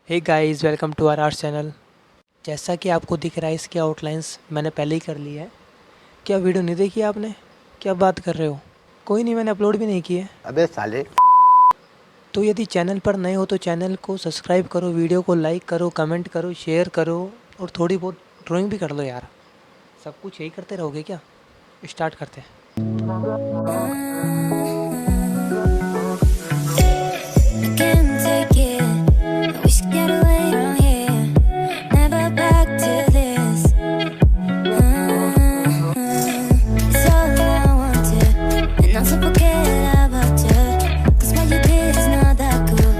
Hey guys, welcome to our arts channel. जैसा कि आपको दिख रहा है, इसके आउटलाइंस मैंने पहले ही कर ली है। क्या वीडियो नहीं देखी आपने? क्या बात कर रहे हो? कोई नहीं, मैंने अपलोड भी नहीं की है। अबे साले। तो यदि चैनल पर नए हो तो चैनल को सब्सक्राइब करो, वीडियो को लाइक करो, कमेंट करो, शेयर करो और थोड़ी बहुत ड्राइंग भी कर लो यार। सब कुछ यही करते रहोगे क्या? स्टार्ट करते हैं। Can't take it. We should get away from here. Never back to this. It's all I wanted, and I'll forget about you. 'Cause what you did is not that cool.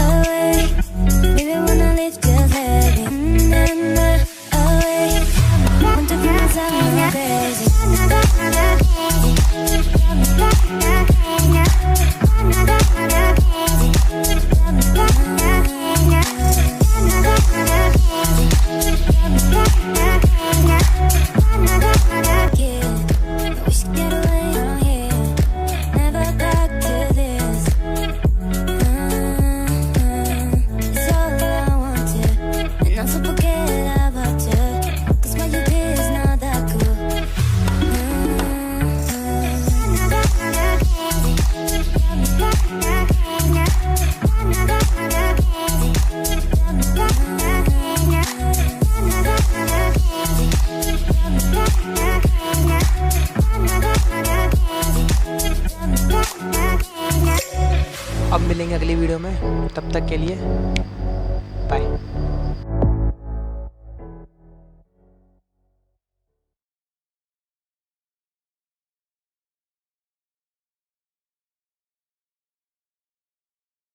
away. Baby, wanna live just heavy. Away. Want to cause I'm crazy. We should get away from here. Never back to this. It's all I wanted, and I'm so forget about you. 'Cause what you did is not that cool. अब मिलेंगे अगली video में, तब तक के लिए